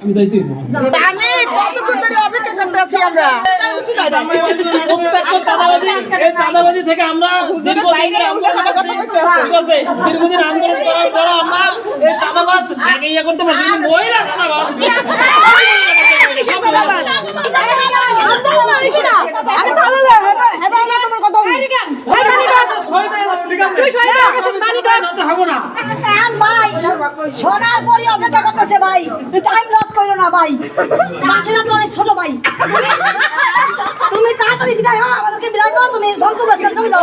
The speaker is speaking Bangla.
আমি যাইতে তাহলে কতক্ষণ ধরে অপেক্ষা করতেছি আমরা চাঁদাবাজি থেকে আমরা দীর্ঘদিন আন্দোলন করার পর আমরা এই চাঁদাবাজ ইয়ে করতে পারছি কিন্তু মহিলা চাঁদাবাজ সোনার পরি অপেক্ষা করতেছে ভাই, টাইম লস করো না ভাই, মাসিরা তো অনেক ছোট ভাই, তুমি তাড়াতাড়ি বিদায় হও, আমাদেরকে বিদায় করো, তুমি গন্তব্যস্থলে চলে যাও।